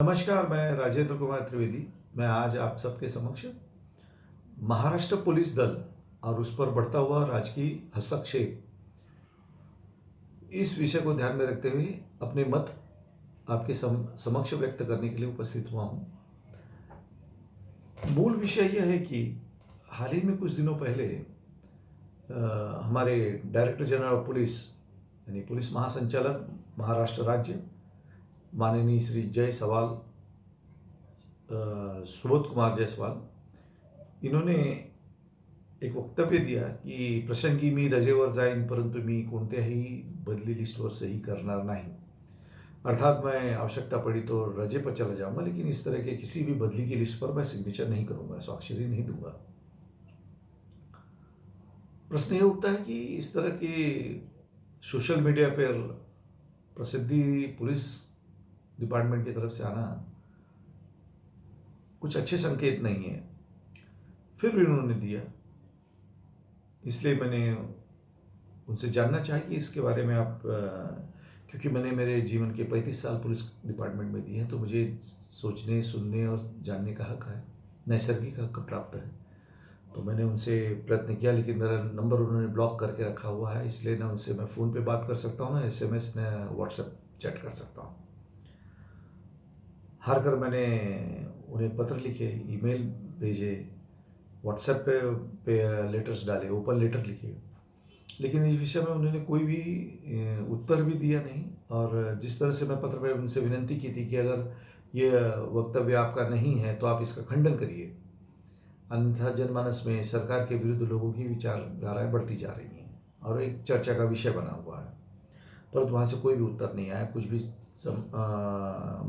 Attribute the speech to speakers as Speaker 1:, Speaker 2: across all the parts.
Speaker 1: नमस्कार, मैं राजेंद्र कुमार त्रिवेदी। मैं आज आप सबके समक्ष महाराष्ट्र पुलिस दल और उस पर बढ़ता हुआ राजकीय हस्तक्षेप इस विषय को ध्यान में रखते हुए अपने मत आपके समक्ष व्यक्त करने के लिए उपस्थित हुआ हूँ। मूल विषय यह है कि हाल ही में कुछ दिनों पहले हमारे डायरेक्टर जनरल ऑफ पुलिस यानी पुलिस महासंचालक महाराष्ट्र राज्य माननीय श्री सुबोध कुमार जायस्वाल इन्होंने एक वक्तव्य दिया की प्रसंगी मी रजेवर जाईन परंतु मी कोणत्याही बदली लिस्टवर सही करणार नहीं। अर्थात मैं आवश्यकता पड़ी तो रजे पर चला जाऊंगा, लेकिन इस तरह के किसी भी बदली की लिस्ट पर मैं सिग्नेचर नहीं करूंगा, स्वाक्षरी नहीं दूंगा। प्रश्न ये उठता है कि इस तरह की सोशल मीडिया पर प्रसिद्धि पुलिस डिपार्टमेंट की तरफ से आना कुछ अच्छे संकेत नहीं है। फिर भी उन्होंने दिया, इसलिए मैंने उनसे जानना चाहा कि इसके बारे में आप क्योंकि मैंने मेरे जीवन के 35 साल पुलिस डिपार्टमेंट में दिए हैं, तो मुझे सोचने, सुनने और जानने का हक है, नैसर्गिक हक प्राप्त है। तो मैंने उनसे प्रयत्न किया, लेकिन मेरा नंबर उन्होंने ब्लॉक करके रखा हुआ है, इसलिए ना उनसे मैं फ़ोन पे बात कर सकता हूँ, ना SMS, ना व्हाट्सएप चैट कर सकता हूँ। हार कर मैंने उन्हें पत्र लिखे, ईमेल भेजे, व्हाट्सएप पे लेटर्स डाले, ओपन लेटर लिखे, लेकिन इस विषय में उन्होंने कोई भी उत्तर भी दिया नहीं। और जिस तरह से मैं पत्र में उनसे विनंती की थी कि अगर ये वक्तव्य आपका नहीं है तो आप इसका खंडन करिए, अन्यथा जनमानस में सरकार के विरुद्ध लोगों की विचारधाराएं बढ़ती जा रही हैं और एक चर्चा का विषय बना हुआ है, परंतु वहाँ से कोई भी उत्तर नहीं आया, कुछ भी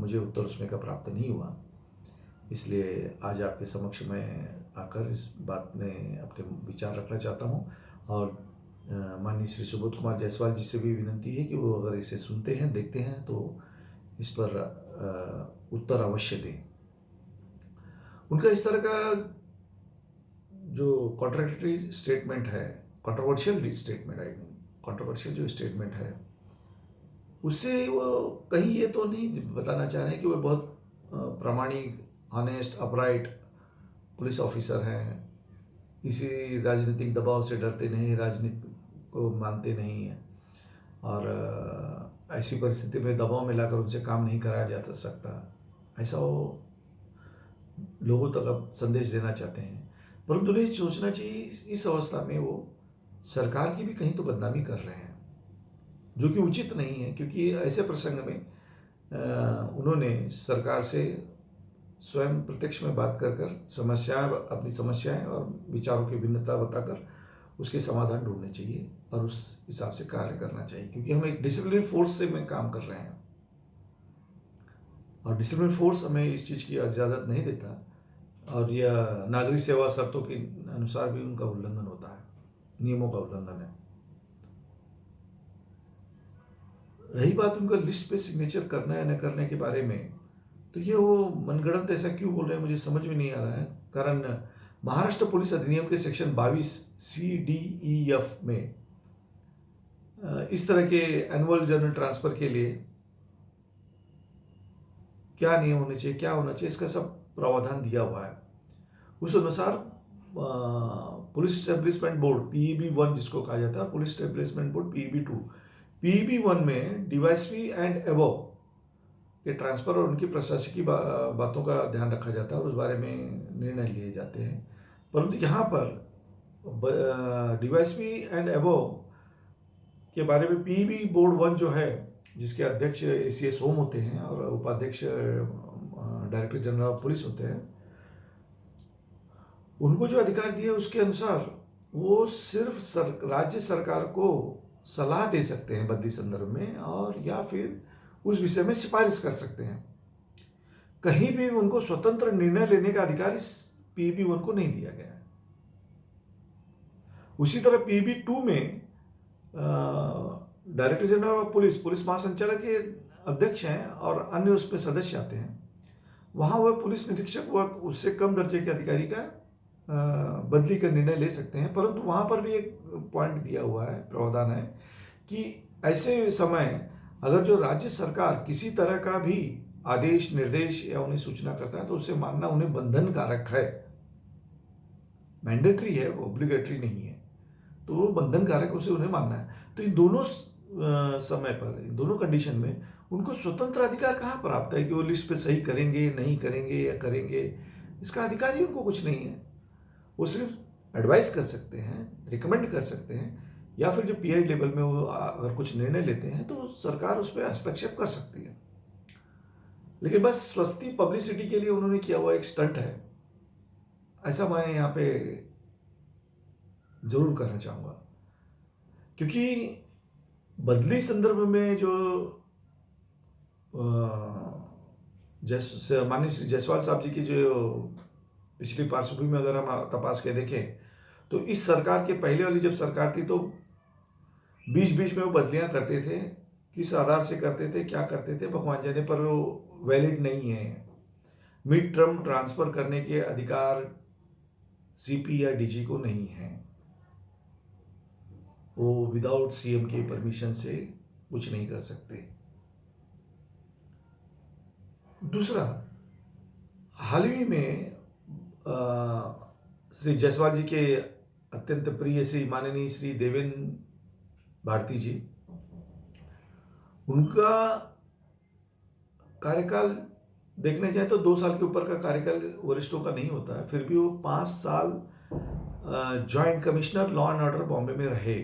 Speaker 1: मुझे उत्तर उसमें का प्राप्त नहीं हुआ। इसलिए आज आपके समक्ष में आकर इस बात में अपने विचार रखना चाहता हूँ और माननीय श्री सुबोध कुमार जायसवाल जी से भी विनंती है कि वो अगर इसे सुनते हैं, देखते हैं तो इस पर उत्तर अवश्य दें। उनका इस तरह का जो कॉन्ट्राडिक्टरी स्टेटमेंट है, कंट्रोवर्शियल जो स्टेटमेंट है, उससे वो कहीं ये तो नहीं बताना चाह रहे हैं कि वो बहुत प्रामाणिक, ऑनेस्ट, अपराइट पुलिस ऑफिसर हैं, किसी राजनीतिक दबाव से डरते नहीं, राजनीति को मानते नहीं हैं और ऐसी परिस्थिति में दबाव में लाकर उनसे काम नहीं कराया जा सकता, ऐसा वो लोगों तक अब संदेश देना चाहते हैं। परंतु उन्हें सोचना चाहिए इस अवस्था में वो सरकार की भी कहीं तो बदनामी कर रहे हैं, जो कि उचित नहीं है, क्योंकि ऐसे प्रसंग में उन्होंने सरकार से स्वयं प्रत्यक्ष में बात कर अपनी समस्याएं और विचारों की भिन्नता बताकर उसके समाधान ढूंढने चाहिए और उस हिसाब से कार्य करना चाहिए, क्योंकि हम एक डिसिप्लिनरी फोर्स से में काम कर रहे हैं और डिसिप्लिनरी फोर्स हमें इस चीज़ की इजाज़त नहीं देता और यह नागरिक सेवा शर्तों के अनुसार भी उनका उल्लंघन होता है, नियमों का उल्लंघन है। रही बात उनका लिस्ट पे सिग्नेचर करना या न करने के बारे में, तो ये वो मनगढ़ंत ऐसा क्यों बोल रहे हैं मुझे समझ में नहीं आ रहा है। कारण महाराष्ट्र पुलिस अधिनियम के सेक्शन 22C-D-E-F में इस तरह के एनुअल जर्नल ट्रांसफर के लिए क्या नियम होने चाहिए, क्या होना चाहिए, इसका सब प्रावधान दिया हुआ है। उस अनुसार पुलिस स्टेब्लिशमेंट बोर्ड PEB-1 जिसको कहा जाता है, police establishment board PEB-2, PEB-1 में डीवाईएसपी एंड अबव के ट्रांसफ़र और उनकी प्रशासकीय बातों का ध्यान रखा जाता है और उस बारे में निर्णय लिए जाते हैं। परंतु यहाँ पर डीवाईएसपी एंड अबव के बारे में PEB बोर्ड 1 जो है, जिसके अध्यक्ष ACS होम होते हैं और उपाध्यक्ष डायरेक्टर जनरल ऑफ पुलिस होते हैं, उनको जो अधिकार दिए उसके अनुसार वो सिर्फ राज्य सरकार को सलाह दे सकते हैं बदली संदर्भ में, और या फिर उस विषय में सिफारिश कर सकते हैं। कहीं भी उनको स्वतंत्र निर्णय लेने का अधिकार इस PEB-1 को नहीं दिया गया है। उसी तरह PEB-2 में डायरेक्टर जनरल ऑफ पुलिस महासंचालक के अध्यक्ष हैं और अन्य उसमें सदस्य आते हैं। वहाँ वह पुलिस निरीक्षक व उससे कम दर्जे के अधिकारी का बदली का निर्णय ले सकते हैं, परंतु वहाँ पर भी एक पॉइंट दिया हुआ है, प्रावधान है कि ऐसे समय अगर जो राज्य सरकार किसी तरह का भी आदेश निर्देश या उन्हें सूचना करता है तो उसे मानना उन्हें बंधन कारक है, मैंडेटरी है, वो ऑब्लिगेटरी नहीं है, तो वो बंधन कारक उसे उन्हें मानना है। तो इन दोनों समय पर, इन दोनों कंडीशन में उनको स्वतंत्र अधिकार कहाँ प्राप्त है कि वो लिस्ट पे सही करेंगे, नहीं करेंगे या करेंगे? इसका अधिकार ही उनको कुछ नहीं है। वो सिर्फ एडवाइस कर सकते हैं, रिकमेंड कर सकते हैं, या फिर जब पीआई लेवल में वो अगर कुछ निर्णय लेते हैं तो सरकार उस पर हस्तक्षेप कर सकती है। लेकिन बस सस्ती पब्लिसिटी के लिए उन्होंने किया हुआ एक स्टंट है, ऐसा मैं यहाँ पे जरूर कहना चाहूँगा। क्योंकि बदली संदर्भ में जो माननीय श्री जायसवाल साहब जी की जो पिछली पार्श्वभूमि में अगर हम तपास के देखें तो इस सरकार के पहले वाली जब सरकार थी तो बीच बीच में वो बदलियां करते थे, किस आधार से करते थे, क्या करते थे, भगवान जाने, पर वो वैलिड नहीं है। मिड टर्म ट्रांसफर करने के अधिकार सीपी या डीजी को नहीं है, वो विदाउट सीएम के परमिशन से कुछ नहीं कर सकते। दूसरा, हाल ही में श्री जायसवाल जी के अत्यंत प्रिय श्री माननीय श्री देवेंद्र भारती जी, उनका कार्यकाल देखने जाए तो 2 साल के ऊपर का कार्यकाल वरिष्ठों का नहीं होता है, फिर भी वो 5 साल joint commissioner law and order Bombay में रहे।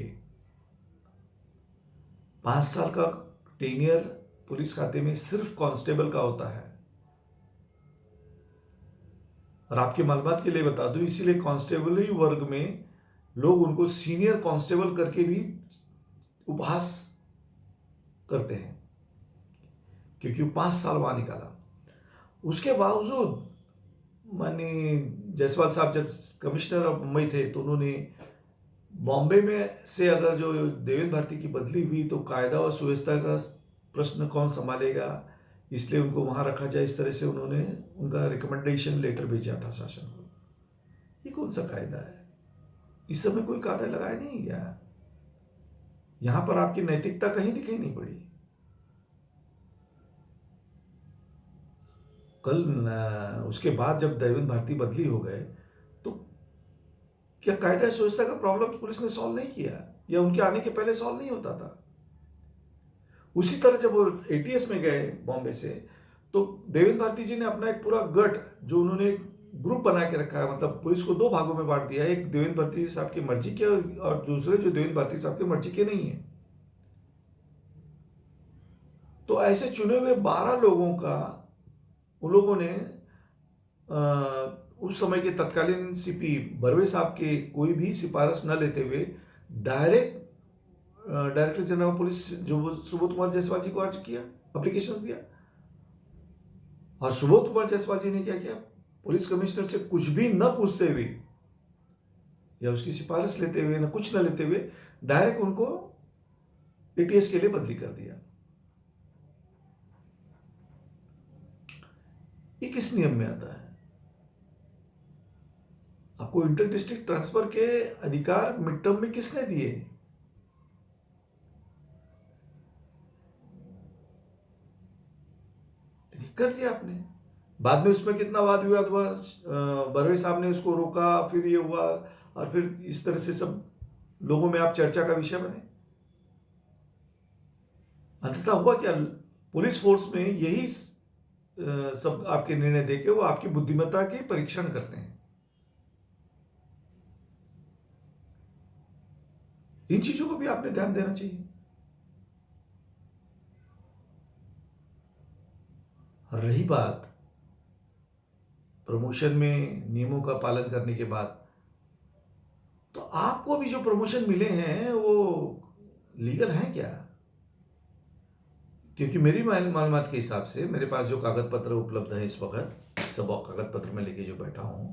Speaker 1: 5 साल का टेनियर पुलिस खाते में सिर्फ कांस्टेबल का होता है। और आपके मालूमात के लिए बता दूं, इसीलिए कांस्टेबल वर्ग में लोग उनको सीनियर कांस्टेबल करके भी उपहास करते हैं, क्योंकि वो 5 साल वहां निकाला। उसके बावजूद माननीय जायसवाल साहब जब कमिश्नर ऑफ मुंबई थे तो उन्होंने बॉम्बे में से अगर जो देवेंद्र भारती की बदली हुई तो कायदा और सुव्यवस्था का प्रश्न कौन संभालेगा, इसलिए उनको वहां रखा जाए, इस तरह से उन्होंने उनका रिकमेंडेशन लेटर भेजा था शासन को। ये कौन सा कायदा है? इस समय कोई कायदा लगाया नहीं गया। यहां पर आपकी नैतिकता कहीं दिखाई नहीं पड़ी। कल उसके बाद जब देवेंद्र भारती बदली हो गए तो क्या कायदा सुव्यवस्था का प्रॉब्लम पुलिस ने सॉल्व नहीं किया, या उनके आने के पहले सॉल्व नहीं होता था? उसी तरह जब वो एटीएस में गए बॉम्बे से तो देवेंद्र भारती जी ने अपना एक पूरा गट जो उन्होंने ग्रुप बना के रखा है, मतलब पुलिस को 2 भागों में बांट दिया है, एक देवेंद्र भारती साहब की मर्जी के और दूसरे जो देवेंद्र भारती साहब की मर्जी के नहीं है। तो ऐसे चुने हुए 12 लोगों का उन लोगों ने उस समय के तत्कालीन सीपी बर्वे साहब के कोई भी सिफारिश न लेते हुए direct director general of police जो सुबोध कुमार जायसवाल जी को अर्ज किया, एप्लीकेशन दिया। और सुबोध कुमार जायसवाल जी ने क्या किया, पुलिस कमिश्नर से कुछ भी न पूछते हुए या उसकी सिफारिश लेते हुए, न कुछ न लेते हुए, डायरेक्ट उनको एटीएस के लिए बदली कर दिया। ये किस नियम में आता है? आपको इंटर डिस्ट्रिक्ट ट्रांसफर के अधिकार मिड टर्म में किसने दिए? कर दिया आपने। बाद में उसमें कितना वाद विवाद हुआ, बर्वे साहब ने उसको रोका, फिर ये हुआ, और फिर इस तरह से सब लोगों में आप चर्चा का विषय बने। अंततः हुआ क्या, पुलिस फोर्स में यही सब आपके निर्णय देके वो आपकी बुद्धिमत्ता के परीक्षण करते हैं। इन चीजों को भी आपने ध्यान देना चाहिए। रही बात प्रमोशन में नियमों का पालन करने के बाद, तो आपको भी जो प्रमोशन मिले हैं वो लीगल हैं क्या? क्योंकि मेरी मालूमात के हिसाब से मेरे पास जो कागज पत्र उपलब्ध है इस वक्त, सब कागज पत्र में लेके जो बैठा हूं,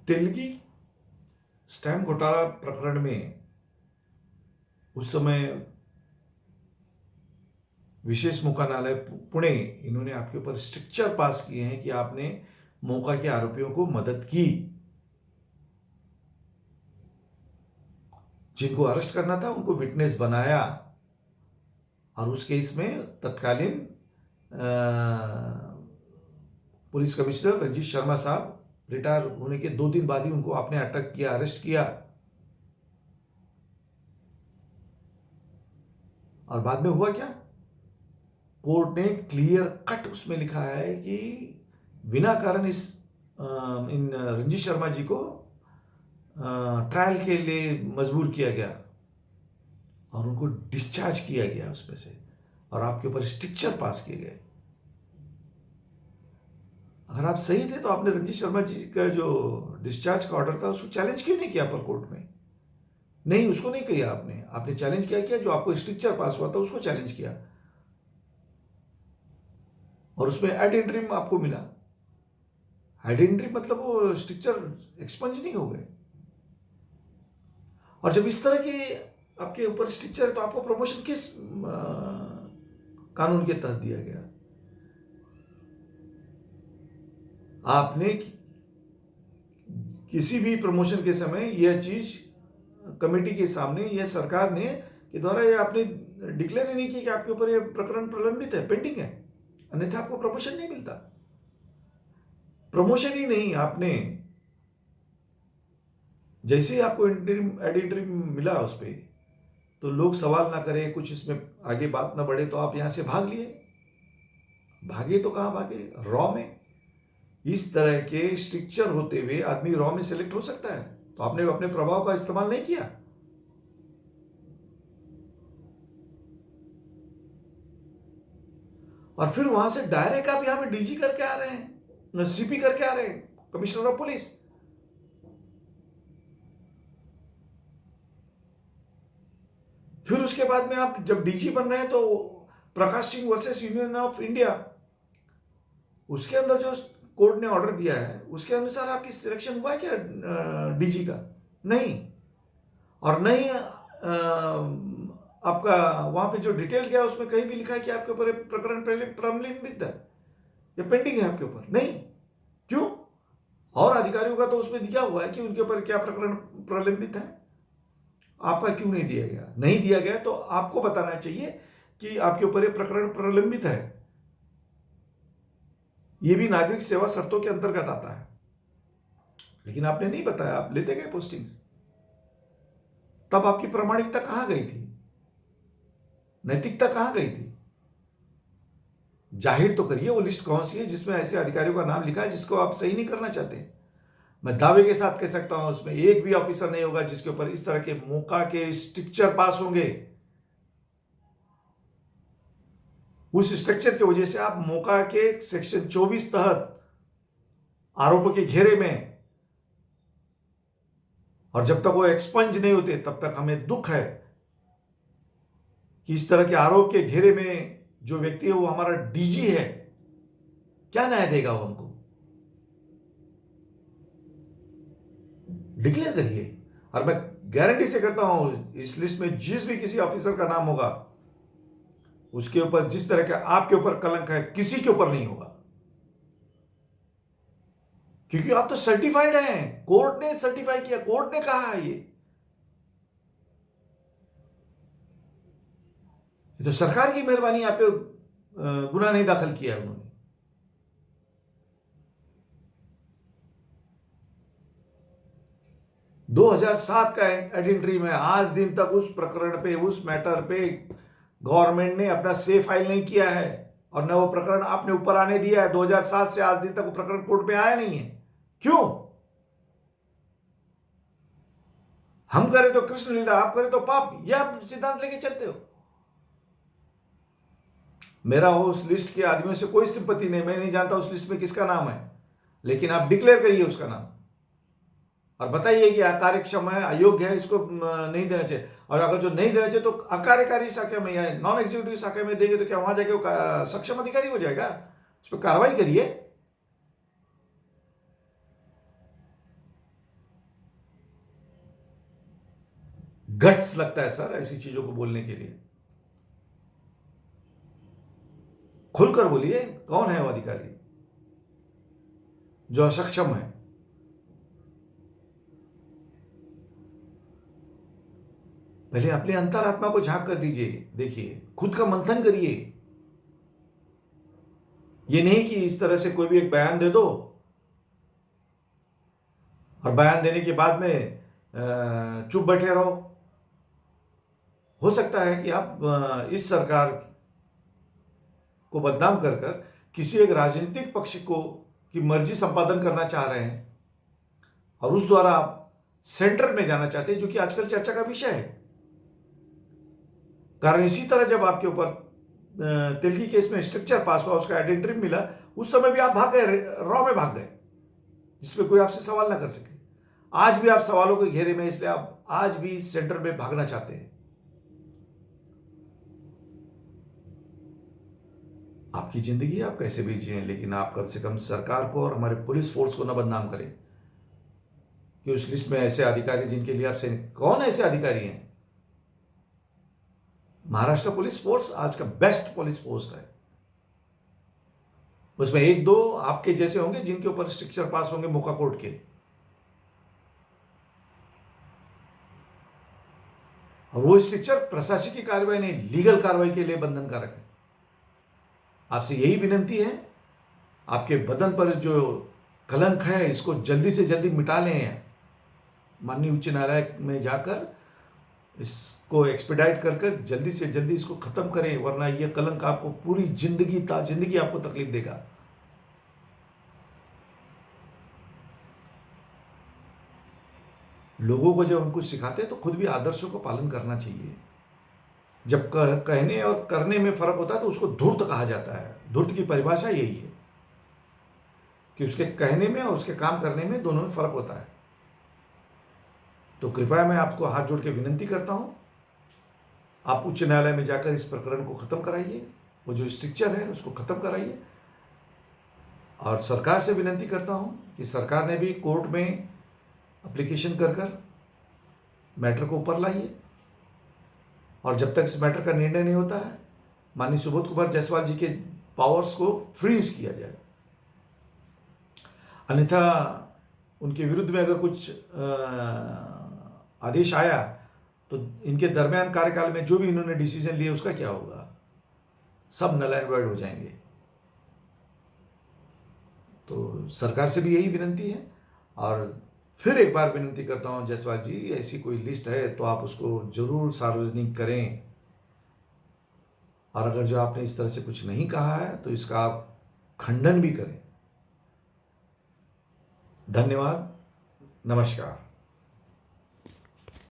Speaker 1: तेलगी स्टैम्प घोटाला प्रकरण में उस समय विशेष मौका न्यायालय पुणे, इन्होंने आपके ऊपर स्ट्रिक्चर पास किए हैं कि आपने मौका के आरोपियों को मदद की। जिनको अरेस्ट करना था उनको विटनेस बनाया, और उस केस में तत्कालीन पुलिस कमिश्नर रंजीत शर्मा साहब रिटायर होने के 2 दिन बाद ही उनको आपने अटक किया, अरेस्ट किया। और बाद में हुआ क्या? कोर्ट ने क्लियर कट उसमें लिखा है कि बिना कारण इन रंजीत शर्मा जी को ट्रायल के लिए मजबूर किया गया और उनको डिस्चार्ज किया गया उसमें से, और आपके ऊपर स्ट्रिक्चर पास किए गए। अगर आप सही थे तो आपने रंजीत शर्मा जी का जो डिस्चार्ज का ऑर्डर था उसको चैलेंज क्यों नहीं किया अपर कोर्ट में? नहीं, उसको नहीं किया आपने चैलेंज किया जो आपको स्ट्रिक्चर पास हुआ था उसको चैलेंज किया, और उसमें एड इंटरिम आपको मिला। एड इंटरिम मतलब वो स्ट्रिक्चर एक्सपंज नहीं हो गए। और जब इस तरह के आपके ऊपर स्ट्रिक्चर है तो आपको प्रमोशन किस कानून के तहत दिया गया? आपने किसी भी प्रमोशन के समय यह चीज कमेटी के सामने, यह सरकार ने के द्वारा ये आपने डिक्लेयर ही नहीं किया कि आपके ऊपर यह प्रकरण प्रलंबित है, पेंडिंग है, अन्यथा आपको प्रमोशन नहीं मिलता। प्रमोशन ही नहीं, आपने जैसे ही आपको एड इंटरिम मिला उस पर, तो लोग सवाल ना करें, कुछ इसमें आगे बात ना बढ़े, तो आप यहां से भाग लिए। भागे तो कहां भागे? रॉ में। इस तरह के स्ट्रिक्चर होते हुए आदमी रॉ में सेलेक्ट हो सकता है, तो आपने अपने प्रभाव का इस्तेमाल नहीं किया। और फिर वहां से डायरेक्ट आप यहां पे डीजी करके आ रहे हैं, सीपी करके आ रहे हैं, कमिश्नर ऑफ पुलिस। फिर उसके बाद में आप जब डीजी बन रहे हैं तो Prakash Singh versus union of India, उसके अंदर जो कोर्ट ने ऑर्डर दिया है उसके अनुसार आपकी सिलेक्शन हुआ है क्या डीजी का? नहीं। और नहीं आपका वहां पे जो डिटेल गया उसमें कहीं भी लिखा है कि आपके ऊपर प्रकरण प्रलंबित है या पेंडिंग है आपके ऊपर? नहीं। क्यों? और अधिकारियों का तो उसमें दिया हुआ है कि उनके ऊपर क्या प्रकरण प्रलंबित है। आपका क्यों नहीं दिया गया? नहीं दिया गया तो आपको बताना चाहिए कि आपके ऊपर ये प्रकरण प्रलंबित है। ये भी नागरिक सेवा शर्तों के अंतर्गत आता है, लेकिन आपने नहीं बताया, आप लेते गए पोस्टिंग्स। तब आपकी प्रामाणिकता कहां गई थी? नैतिकता कहां गई थी? जाहिर तो करिए वो लिस्ट कौन सी है जिसमें ऐसे अधिकारियों का नाम लिखा है जिसको आप सही नहीं करना चाहते। मैं दावे के साथ कह सकता हूं उसमें एक भी ऑफिसर नहीं होगा जिसके ऊपर इस तरह के मौका के स्ट्रक्चर पास होंगे। उस स्ट्रक्चर की वजह से आप मौका के सेक्शन 24 तहत आरोपों के घेरे में, और जब तक वो एक्सपंज नहीं होते तब तक हमें दुख है कि इस तरह के आरोप के घेरे में जो व्यक्ति है वो हमारा डीजी है। क्या न्याय देगा वो हमको? डिक्लेयर करिए। और मैं गारंटी से कहता हूं इस लिस्ट में जिस भी किसी ऑफिसर का नाम होगा उसके ऊपर जिस तरह का आपके ऊपर कलंक है किसी के ऊपर नहीं होगा, क्योंकि आप तो सर्टिफाइड हैं। कोर्ट ने सर्टिफाई किया, कोर्ट ने कहा है ये तो सरकार की मेहरबानी आप पे गुनाह नहीं दाखिल किया है उन्होंने। दो 2007 का एडिंट्री में आज दिन तक उस प्रकरण पे, उस मैटर पे गवर्नमेंट ने अपना से फाइल नहीं किया है, और न वो प्रकरण आपने ऊपर आने दिया है। 2007 से आज दिन तक वो प्रकरण कोर्ट में आया नहीं है। क्यों? हम करें तो कृष्ण लीला, आप करें तो पाप, यह आप सिद्धांत लेके चलते हो। मेरा उस लिस्ट के आदमियों से कोई सिंपत्ति नहीं, मैं नहीं जानता उस लिस्ट में किसका नाम है, लेकिन आप डिक्लेयर करिए उसका नाम और बताइए कि अकार्यक्षम है, अयोग्य है, इसको नहीं देना चाहिए। और अगर जो नहीं देना चाहिए तो अकार्यकारी शाखा में या नॉन एग्जीक्यूटिव शाखा में देंगे तो क्या वहां जाके वो सक्षम अधिकारी हो जाएगा? उस पर कार्रवाई करिए। गट्स लगता है सर ऐसी चीजों को बोलने के लिए। खुलकर बोलिए कौन है वो अधिकारी जो अक्षम है। पहले अपने अंतरात्मा को झांक कर दीजिए, देखिए, खुद का मंथन करिए। ये नहीं कि इस तरह से कोई भी एक बयान दे दो और बयान देने के बाद में चुप बैठे रहो। हो सकता है कि आप इस सरकार को बदनाम कर कर किसी एक राजनीतिक पक्ष को की मर्जी संपादन करना चाह रहे हैं और उस द्वारा आप सेंटर में जाना चाहते हैं, जो कि आजकल चर्चा का विषय है। कारण इसी तरह जब आपके ऊपर तेलगी केस में स्ट्रक्चर पास हुआ, उसका आइडेंटिटी मिला, उस समय भी आप भाग गए, रॉ में भाग गए, जिसमें कोई आपसे सवाल ना कर सके। आज भी आप सवालों के घेरे में, इसलिए आप आज भी सेंटर में भागना चाहते हैं। आपकी जिंदगी आप कैसे भी जिए, लेकिन आप कम से कम सरकार को और हमारे पुलिस फोर्स को ना बदनाम करें कि उस लिस्ट में ऐसे अधिकारी जिनके लिए आपसे, कौन ऐसे अधिकारी हैं? महाराष्ट्र पुलिस फोर्स आज का बेस्ट पुलिस फोर्स है। उसमें एक दो आपके जैसे होंगे जिनके ऊपर स्ट्रक्चर पास होंगे मोका कोर्ट के, और वो स्ट्रक्चर प्रशासकीय कार्रवाई नहीं, लीगल कार्रवाई के लिए बंधनकारक है। आपसे यही विनंती है, आपके बदन पर जो कलंक है इसको जल्दी से जल्दी मिटा लें। माननीय उच्च न्यायालय में जाकर इसको एक्सपेडाइट कर जल्दी से जल्दी इसको खत्म करें, वरना यह कलंक आपको पूरी जिंदगी आपको तकलीफ देगा। लोगों को जब हम कुछ सिखाते हैं तो खुद भी आदर्शों का पालन करना चाहिए। जब कहने और करने में फर्क होता है तो उसको धूर्त कहा जाता है। धूर्त की परिभाषा यही है कि उसके कहने में और उसके काम करने में, दोनों में फर्क होता है। तो कृपया मैं आपको हाथ जोड़ के विनंती करता हूं, आप उच्च न्यायालय में जाकर इस प्रकरण को खत्म कराइए, वो जो स्ट्रक्चर है उसको खत्म कराइए। और सरकार से विनंती करता हूं कि सरकार ने भी कोर्ट में एप्लीकेशन कर मैटर को ऊपर लाइए, और जब तक इस मैटर का निर्णय नहीं होता है, माननीय सुबोध कुमार जायसवाल जी के पावर्स को फ्रीज किया जाए। अन्यथा उनके विरुद्ध में अगर कुछ आदेश आया तो इनके दरमियान कार्यकाल में जो भी इन्होंने डिसीजन लिए उसका क्या होगा? सब नल एंड वॉइड हो जाएंगे। तो सरकार से भी यही विनंती है, और फिर एक बार विनंती करता हूं जायसवाल जी, ऐसी कोई लिस्ट है तो आप उसको जरूर सार्वजनिक करें, और अगर जो आपने इस तरह से कुछ नहीं कहा है तो इसका आप खंडन भी करें। धन्यवाद, नमस्कार।